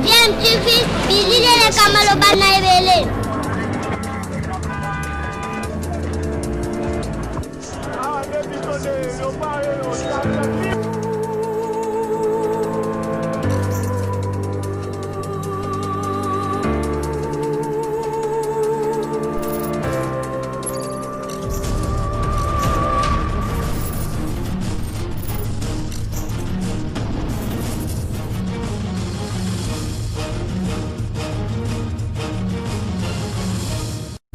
DMTV, bilile kamalo bana ebele.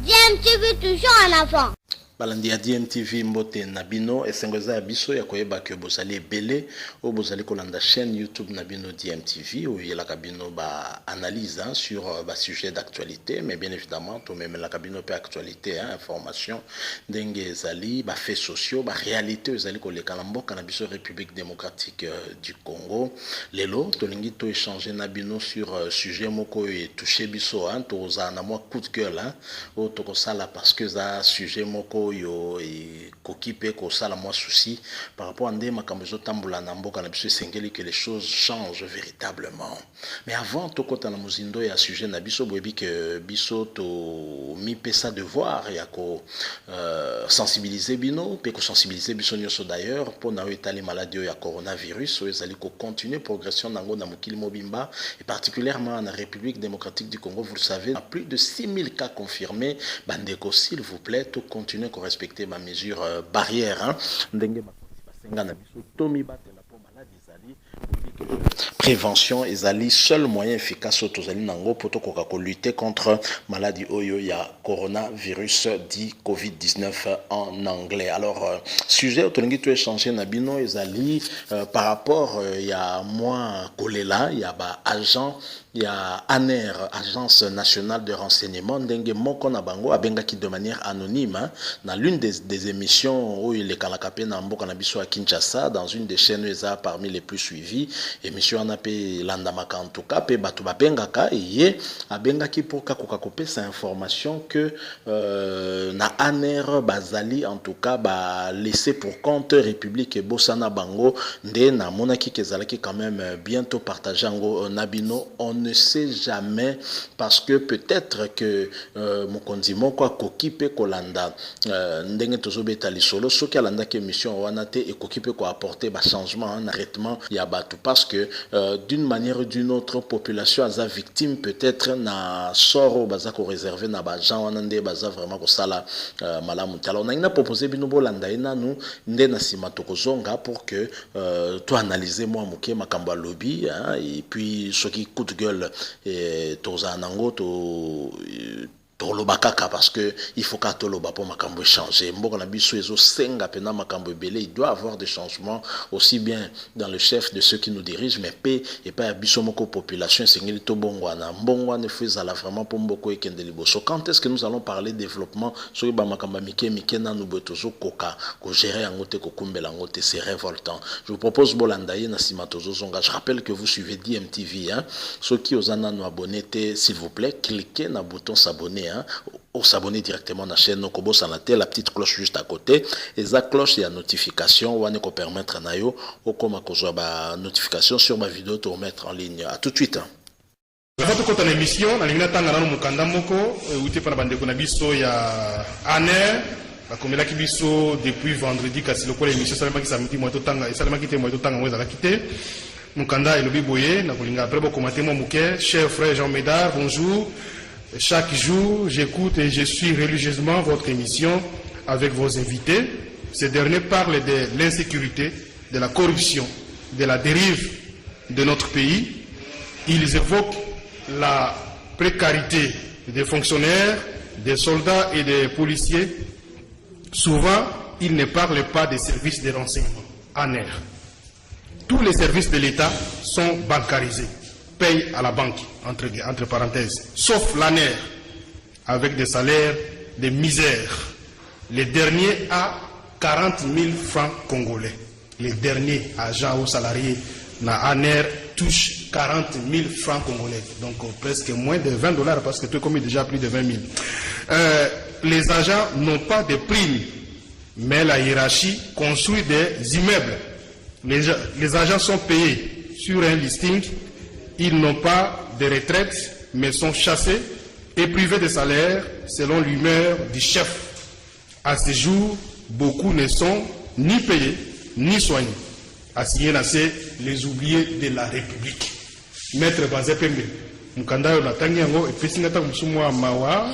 DMTV toujours en avant. balandi ya DMTV mbote nabino esengeza ya biso ya koyeba ke bozali ebele o bozali kolanda chaîne YouTube nabino DMTV où il y a la cabine ba analyse sur ba sujet d'actualité mais bien évidemment tout même la cabine pe actualité information ndenge ezali ba faits sociaux ba réalité ezali koleka na mboka na biso République démocratique du Congo lelo tolingi to échanger nabino sur sujet moko et toucher biso to za na moi coup de cœur là o to ko sala parce que za sujet moko yo et kokipe ko sala moi souci par rapport à ndé makambo tambola na mboka na biso sengeli que les choses changent véritablement mais avant to kota na muzindo ya sujet na biso boyebi que biso to mi pesa devoir ya ko sensibiliser bino pe ko sensibiliser biso nyoso d'ailleurs pour na etali maladie ya coronavirus ezali ko continuer progression nango na mokili mobimba et particulièrement en République démocratique du Congo vous le savez à plus de 6000 cas confirmés bandeko s'il vous plaît to continuer à respecter ma mesure barrière ndenge basenga na biso tomi batela po maladie ezali prévention ezali seul moyen efficace tozali nango poto koka ko lutter contre maladie oyo ya coronavirus dit Covid-19 en anglais. Alors sujet tolingi to échanger na bino ezali par rapport ya moi kolela ya ba agent ya ANER, Agence nationale de renseignement ndenge moko na bango abengaki de manière anonyme dans l'une des émissions où il est kalakape na mboka na biso à Kinshasa dans une des chaînes eza parmi les plus suivies émission na pe landamaka en tout cas pe bato babengaka ye abengaki pour kakoka kopesa information que na ANER bazali en tout cas ba laisser pour compte République et Bosana bango nde na monaki kezalaki quand même bientôt partager ngo nabino on ne sait jamais parce que peut-être que mokonzi moko akoki pe kolanda ndenge tozobeta lisolo soki alanda ke mission wana te ekoki pe ko apporter ba changement en traitement ya batu parce que d'une manière ou d'une autre population aza victime peut-être na soro baza ko réserver na ba gens wana nde baza vraiment ko sala malamu tala on a proposé bino bolanda ina nu nde na sima tokozonga pour que to analyser moi moké makambo lobby et puis soki coup de gueule et toza nango to tolobakaka parce que il faut qu'à toloba pour makambo changer mboko na biso ezo senga pena makambo belé il doit avoir des changements aussi bien dans le chef de ceux qui nous dirigent mais pe et pas biso moko population sengeli to bongwana mbongwana fezala vraiment pour mboko ekende liboso quand est-ce que nous allons parler développement so ba makambo mike na nous botozo koka ko gérer ngote ko kumbela ngote c'est révoltant je vous propose bolandaye na simatozo zonga je rappelle que vous suivez DMTV ceux qui osana no abonner s'il vous plaît cliquez na bouton s'abonner ou s'abonner directement à la chaîne Nokobo Sanate, la petite cloche juste à côté et la cloche et la notification ou on permettre na yo ou comme à ba notification sur ma vidéo te remettre en ligne. À tout de suite. Zato kota na émission na lingina tanga na mukanda moko uti pa bande ko na biso ya ANER ba komela ki biso depuis vendredi kasi lokola émission salama ki samedi mo to tanga salama ki te mo to tanga mo za la kité mukanda et lobi boye na kolinga après bo commenter mo muke cher frère Jean Médard bonjour. Chaque jour, j'écoute et je suis religieusement votre émission avec vos invités. Ces derniers parlent de l'insécurité, de la corruption, de la dérive de notre pays. Ils évoquent la précarité des fonctionnaires, des soldats et des policiers. Souvent, ils ne parlent pas des services de renseignement, ANER. Tous les services de l'État sont bancarisés. Paye à la banque, entre parenthèses, sauf l'ANER, avec des salaires de misère. Les derniers à 40 000 francs congolais. Les derniers agents ou salariés na ANER touchent 40 000 francs congolais. Donc presque moins de $20 parce que tout comme déjà plus de 20 000. Les agents n'ont pas de primes, mais la hiérarchie construit des immeubles. Les agents sont payés sur un listing, ils n'ont pas de retraite, mais sont chassés et privés de salaire selon l'humeur du chef. À ce jour, beaucoup ne sont ni payés, ni soignés. Assigné à les oubliés de la République. Maître Bazé Pembe, Mukanda yo natangi yango et pesingata musumwa mawa.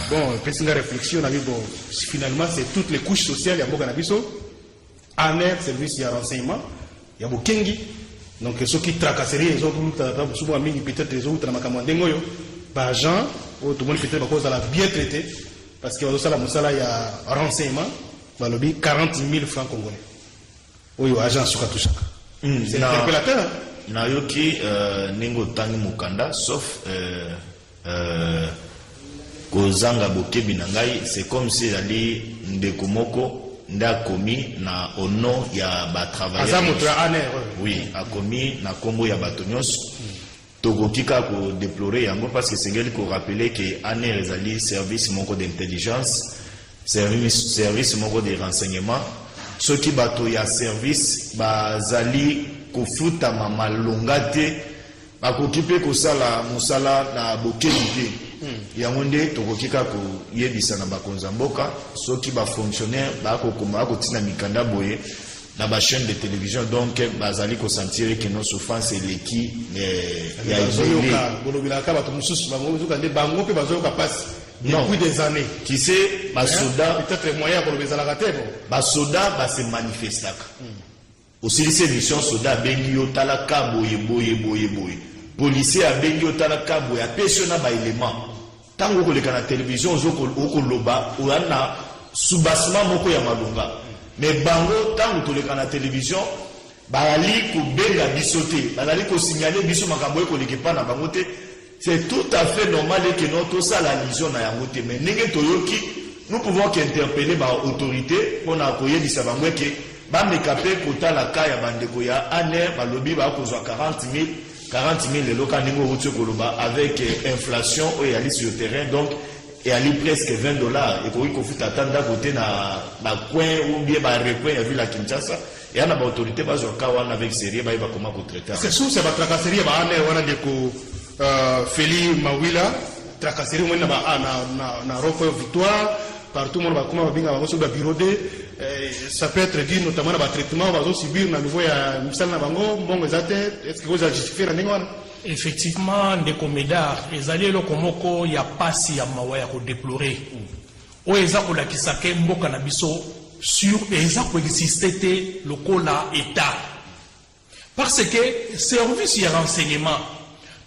Bon, pesinga réflexion na bon, finalement c'est toutes les couches sociales ya mboka na biso. ANER service ya renseignement, ya bokengi. Donc ceux qui tracasserie les autres musumwa mingi peut-être les autres na makamande ngoyo, ba agent ou tout le monde peut-être ba cause la bien traité parce que ça la musala ya renseignement, ba lobi 40 000 francs congolais. Oui, agent Sukatushaka. C'est l'interpellateur. Nayoki Ningo Tangi Mukanda, sauf Kozanga Bokebi Nangai, c'est comme si Ali Ndekomoko nda commis na ono ya ba travailleur. Oui, a commis na kombo ya batonyos. Togokika ko déplorer yango parce que c'est ngeli ko rappeler que ANER ezali service moko d'intelligence, service moko de renseignement. Ceux qui bato ya service bazali kofuta malonga te bakokipe kosala musala na bokebi te yango nde tokokika ko yebisa na bakonza mboka ceux qui ba fonctionnaire bakokoma kotina mikanda boye na ba chaîne de télévision donc bazali ko sentir que nos souffrances eleki ya isolé bolobila ka bato mususu bango zokande bango pe bazoyoka passe. Depuis des années. Tu sais, Basoda. Peut-être moyen pour le Zalagate. Basoda va se manifester. Aussi, ces missions Soda, Bengio, Talaka, boye. Policier à Bengio, Talaka, boye, à Pessiona, ba élément. Tant que vous la télévision, au Loba, ou à sous-bassement, moko ya malunga. Mais Bango, tant que vous la télévision, Balali, ko benga bisoté, Balali, ko signaler, biso makamboye, ko l'équipe na bangote. C'est tout à fait normal que notre salle à l'vision n'a pas été. Mais nous pouvons qu'interpeller l'autorité pour accueillir les savants qui va me caper pour la caille à Bandekoya, Aner, Balobi, va causer 40 000 les locaux avec inflation et aller sur le terrain. Donc, et aller presque $20. Et pour qu'il faut attendre à côté na coin ou bien recoin, il y a vu la Kinshasa. Et on a l'autorité, va sur Kawan avec sérieux, va comment traiter. C'est sûr, c'est votre tracasserie, on a des Feli Mawila, tracasserie na Rofo Victoire, partout le monde va comment binga va sur le bureau de ça peut être dit notamment dans le traitement va subir na niveau ya misal na bango bongo zate est-ce que vous avez justifié na ningo effectivement ndeko Médard ezali eloko moko ya pasi ya mawa ya ko déplorer o eza ko lakisa ke mboka na biso sur eza ko exister te lokola état parce que service ya renseignement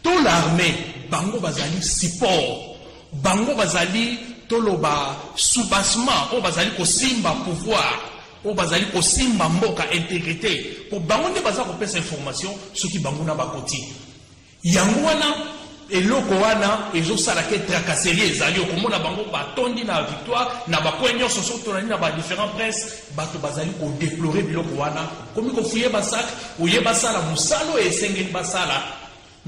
tout l'armée, bango bazali support, bango bazali toloba soubassement, o bazali ko simba pouvoir, o bazali ko simba mboka intégrité. Pour bango ne bazali ko pesa information, ce qui bango na bakoti. Yango wana eloko wana ezo salake tracasserie ezali okomona bango batondi na victoire na bakwenyo soso tonani na ba différents presse bato bazali ko déplorer biloko wana komi ko fuye basak oye basala musalo e sengeni basala.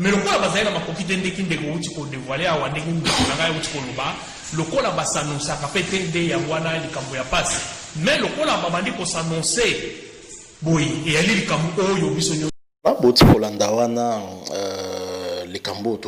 Mais le quoi bazali na makoki tende ki ndeko uti ko dévoiler awa ndenge ndeko ngai uti ko loba lokola basanonsa ka fete nde ya wana likambo ya pasi mais lokola babandi ko s'annoncer boy et ali likambo oyo biso nyo boti kolanda wana les cambots,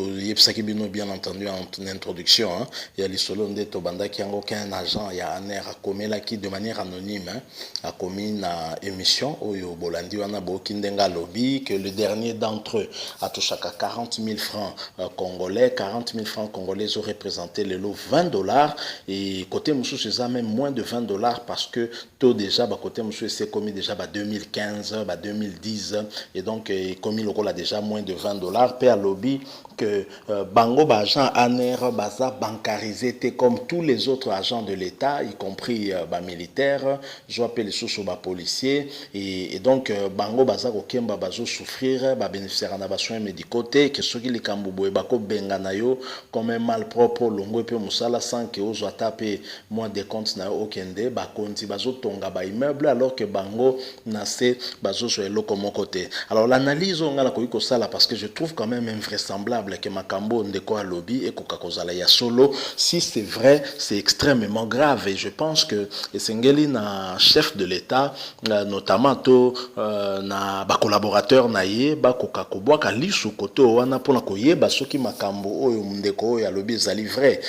bien entendu en introduction, il y a les solos de Tobanda qui ont aucun agent, il y a un air à commis là qui de manière anonyme a commis une émission où il y a Bolandi wana Bokindenga lobby que le dernier d'entre eux a touché à 40 000 francs congolais, 40 000 francs congolais ont représenté le lot $20 et côté Moussou c'est même moins de $20 parce que taux déjà côté Moussou c'est commis déjà 2015, 2010 et donc commis le a déjà moins de $20 paix à lobby que Bango agent ANER baza bancarisé comme tous les autres agents de l'État, y compris militaires, je rappelle les sous policiers et donc Bango baza kokemba bazo souffrir, bénéficiaire na soins médicaux que ceux qui les kambubo bako benganayo comme un malpropre longo pe musala sans que ozo taper moins de comptes na okende ba konti bazo tonga ba immeuble alors que Bango na se bazo so eloko mon côté. Alors l'analyse on a la ko sala parce que je trouve quand même un vrai invraisemblable que Makambo ndeko a lobby et kokakozala ya solo. Si c'est vrai, c'est extrêmement grave et je pense que Esengeli na chef de l'État, notamment to na ba collaborateur na ye ba kokakobwaka lisu koto wana pona koyeba soki Makambo oyo ndeko ya lobby ezali vrai.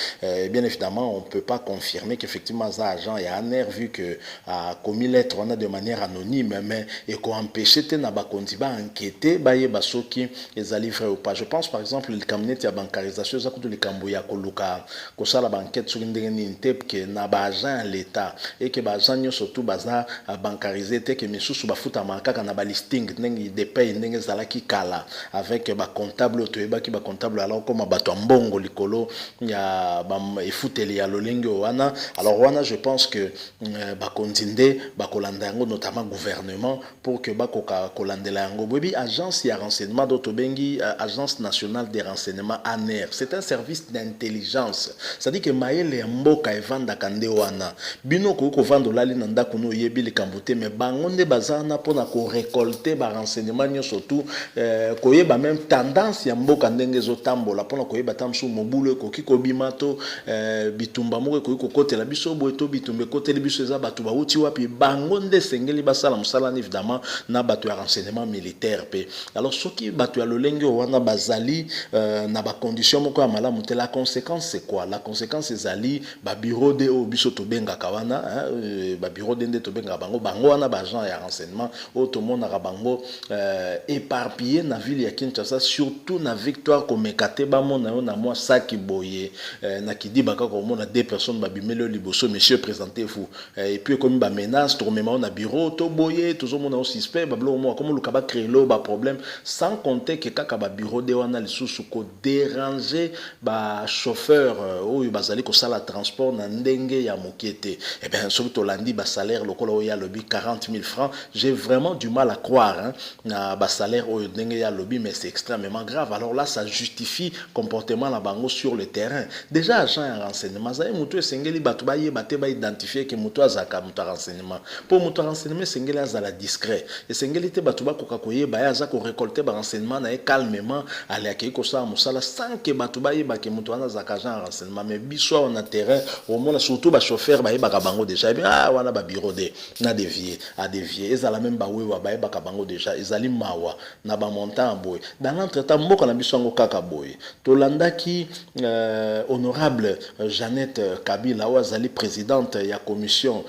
Bien évidemment, on peut pas confirmer qu'effectivement ça agent et ANR vu que a commis l'être on a de manière anonyme mais et qu'on empêcher te na ba kondi ba enquêter ba yeba soki ezali vrai ou pas. Je pense par exemple le cabinet ya bancarisation za kutu likambo ya koluka kosala ba enquête sur ndenge ni tep que na ba agent l'État et que ba agent surtout baza bancariser te que misusu ba futa makaka na ba listing ndenge de paye ndenge zala ki kala avec ba comptable to yeba ki ba comptable alors comme bato mbongo likolo ya ba efuteli ya lolenge wana. Alors wana je pense que ba kondinde ba kolanda yango notamment gouvernement pour que ba kolandela yango bobi agence ya renseignement d'Otobengi agence nationale des renseignements ANR. C'est un service d'intelligence. Ça dit que maele mboka evanda kande wana bino ko vendre lali na ndako no yebi likambote mais bangonde bazana pona ko récolter ba renseignement nyo surtout ko yeba même tendance ya mboka ndenge zotambola pona ko yeba tamsu mobulu ko kiko bimato bitumba moko ko kokotela biso boeto bitumbe kotela biso za batu ba uti wapi bangonde sengeli basala musala évidemment na batu ya renseignement militaire pe. Alors soki batu ya lolenge wana bazali na ba condition moko ya malamu te, la conséquence c'est quoi? La conséquence ezali ba bureau de biso to benga kawana ba bureau de to benga bango bango wana ba agent ya renseignement automona ka bango éparpillé na ville ya Kinshasa surtout na Victoire Komekate ba mona yo na moi saki boye na kidi baka ko mona deux personnes ba bimelo liboso monsieur présentez-vous et puis comme ba menace to même na bureau to boye toujours mona au suspect ba blo mo comme le kaba créer lo ba problème sans compter que kaka ba bureau de wana lisusu ko déranger ba chauffeur ou bazali ko sala transport na ndenge ya mokete. Et bien surtout lundi ba salaire lokolo ya lobby 40 000 francs. J'ai vraiment du mal à croire na ba salaire au ndenge ya lobby mais c'est extrêmement grave. Alors là ça justifie comportement la bango sur le terrain. Déjà agent en renseignement ça mutu sengeli batu ba yebate ba identifier que mutu azaka mutu renseignement. Pour mutu renseignement sengeli azala discret. Et sengeli te batu ba koka koyeba ya za ko récolter ba renseignement na calmement aller akei ko sa musala sans que batu ba yeba que mutu azaka agent en renseignement mais biso on a terrain au moins surtout ba chauffeur ba yeba ka bango déjà bien wana ba bureau de na dévier à dévier ezala même ba wewa ba yeba ka bango déjà ezali mawa na ba montant boy dans l'entretemps moko na biso ngo kaka boy to landaki honorable Jeannette Kabila Ouazali présidente ya commission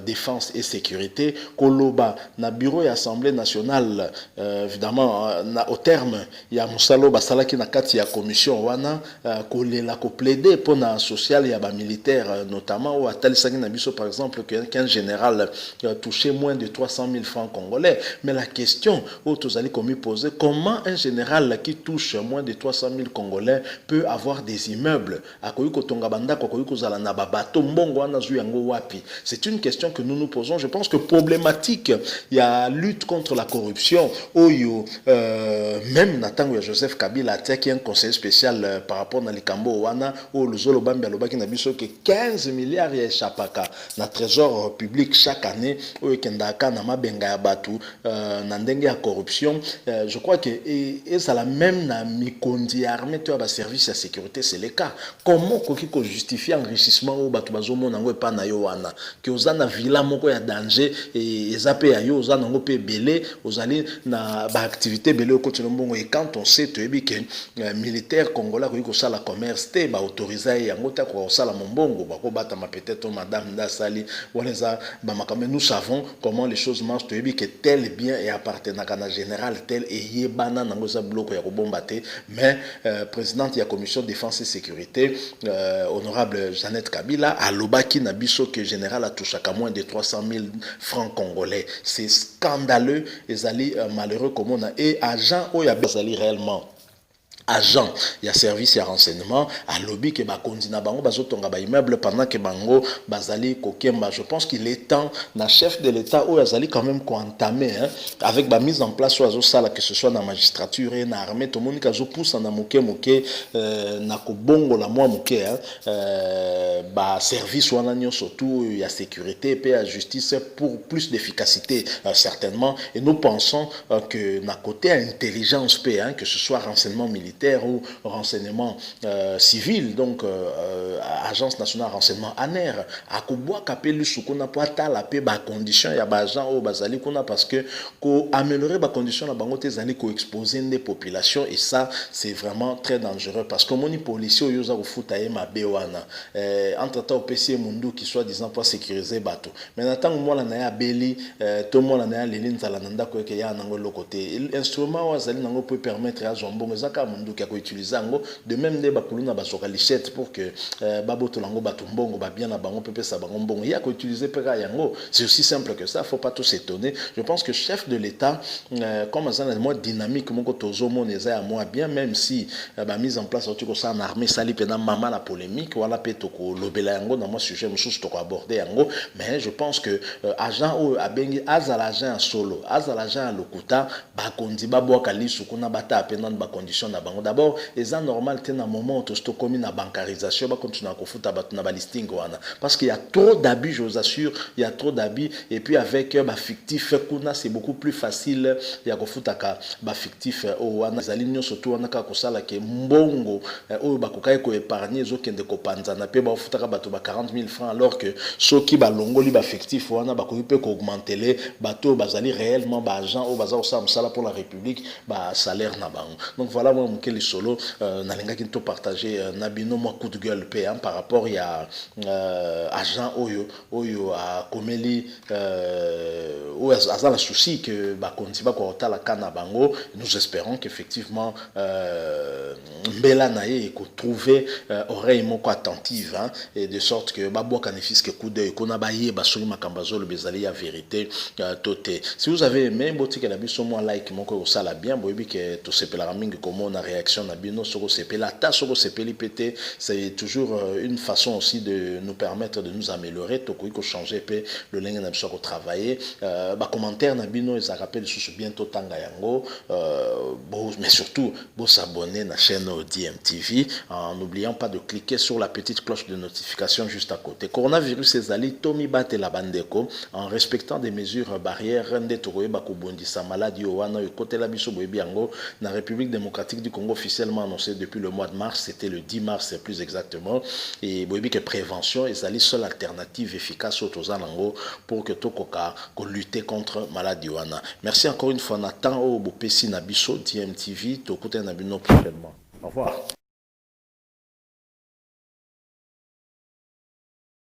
défense et sécurité koloba na bureau ya assemblée nationale évidemment au terme ya musalo basalaki na kati ya commission wana kolela ko plaider pour na social ya ba militaire notamment ou atalisaki na biso par exemple qu'un général touchait moins de 300 000 francs congolais. Mais la question où tous allez commis poser, comment un général qui touche moins de 300 000 congolais peut avoir des immeubles? C'est une question que nous nous posons. Je pense que problématique, il y a lutte contre la corruption. Même Natango Joseph Kabila qui est un conseil spécial par rapport à Likambo Wana ou le Zolo Bambi Alobaki Nabiso que 15 milliards y échappaka na trésor public chaque année ou Kendaka Nama Benga Batu Nandenge à corruption. Je crois que et ça la même na mikondi armée tu as service à sécurité c'est le cas. Comment qu'on justifie enrichissement au Batu Bazomo Nango pas na yo wana que ozana villa moko ya danger et zape ya yo ozana ngo pe belé ozali na ba activité belé au côté mbongo et quand on sait tu que militaire congolais ko sala commerce te ba autoriser yango ta ko sala mbongo ba ko bata ma peut-être madame Ndasali waleza ba makame nous savons comment les choses marchent tu que tel bien et appartenant à général tel et yebana nango za bloco ya ko bombate mais présidente de la commission défense et sécurité honorable Jeannette Kabila a lobaki na biso que général a touché à moins de 300 000 francs congolais. C'est scandaleux et zali malheureux comme on a et agent o ya bazali réellement agent il y a service il y a renseignement à lobby que ba kondina bango bazotonga ba immeuble pendant que bango bazali kokemba. Je pense qu'il est temps na chef de l'état ou azali quand même entamer avec ba mise en place ozo sala que ce soit na magistrature et na armée to monika zo pousse na moke na ko bongo la moi moke ba service wana nyo surtout il y a sécurité et la justice pour plus d'efficacité certainement et nous pensons que na côté intelligence que ce soit renseignement militaire militaire ou renseignement civil, donc agence nationale renseignement ANER, à Koboa Kapelu Sukuna Poata la paix bas conditions ya bagent au bazali kuna parce que ko améliorer bas conditions la bangote zali ko exposer des populations et ça c'est vraiment très dangereux parce que moni policier yoza ko futa e mabe wana entre temps PC mundu qui soit disant pour sécuriser bateau mais tant moi la na ya beli tout moi la na ya leli nzala nanda ko ke ya nango le côté instrument wa zali nango peut permettre à zombo zaka mundu qui a utiliser ngo de même des bakuluna basoka lichette pour que baboto lango batumbongo ba bien na bango pepe sa bango mbongo ya ko utiliser peka yango c'est aussi simple que ça faut pas tous s'étonner je pense que chef de l'état comme ça moi dynamique moko tozo moneza ya moi bien même si ba mise en place autre ça en armée sali pena mama la polémique wala peto ko lobela yango dans moi sujet mususu to ko aborder yango mais je pense que agent o abengi azala agent solo azala agent lokuta ba kondi ba boka lisu kuna bata pena ba condition na bango d'abord eza normal te na moment to sto komi na bancarisation ba continuer ko futa ba na ba listing wana parce qu'il y a trop d'abus je vous assure il y a trop d'abus et puis avec ba fictif kuna c'est beaucoup plus facile ya ko futaka ba fictif o wana zalinyo surtout wana ka ko sala ke mbongo o ba ko kai ko épargner zo kende ko panzana pe ba futaka bato ba 40 000 francs alors que soki ba longoli ba fictif wana ba ko peut ko augmenter les bateaux bazali réellement ba agent o baza osam sala pour la République ba salaire na bango donc voilà moi mukeli solo na linga kinto partager na bino moi coup de gueule pe par rapport ya agent oyo a komeli ou à la souci que ba kontiba ko otala kana bango nous espérons qu'effectivement mbela naye ko trouver oreille moko attentive hein, et de sorte que babo kanefis que coup d'œil kona baye basoli makambazo le bezali ya vérité toté si vous avez aimé botika na biso moi like moko osala bien boyebi que to sepela mingi comme on a réaction na bino soko sepela ta soko sepeli pété c'est toujours une façon aussi de nous permettre de nous améliorer to ko changer pe le lingue na biso ko travailler ba commentaire na bino ça rappelle sous bientôt tanga yango mais surtout vous s'abonner na chaîne DMTV en n'oubliant pas de cliquer sur la petite cloche de notification juste à côté. Coronavirus ezali Tommy bate la bandeko en respectant des mesures barrières rende toroye bakobondisa maladie wana côté la biso boyebi yango na République démocratique du Congo officiellement annoncé depuis le mois de mars, c'était le 10 mars plus exactement et boyebi que prévention ezali seule alternative efficace au tozalango pour que tokoka ko lutter contre maladie wana. Merci encore une fois Nathan au bopesi na biso DMTV to côté na bino prochainement. Au revoir.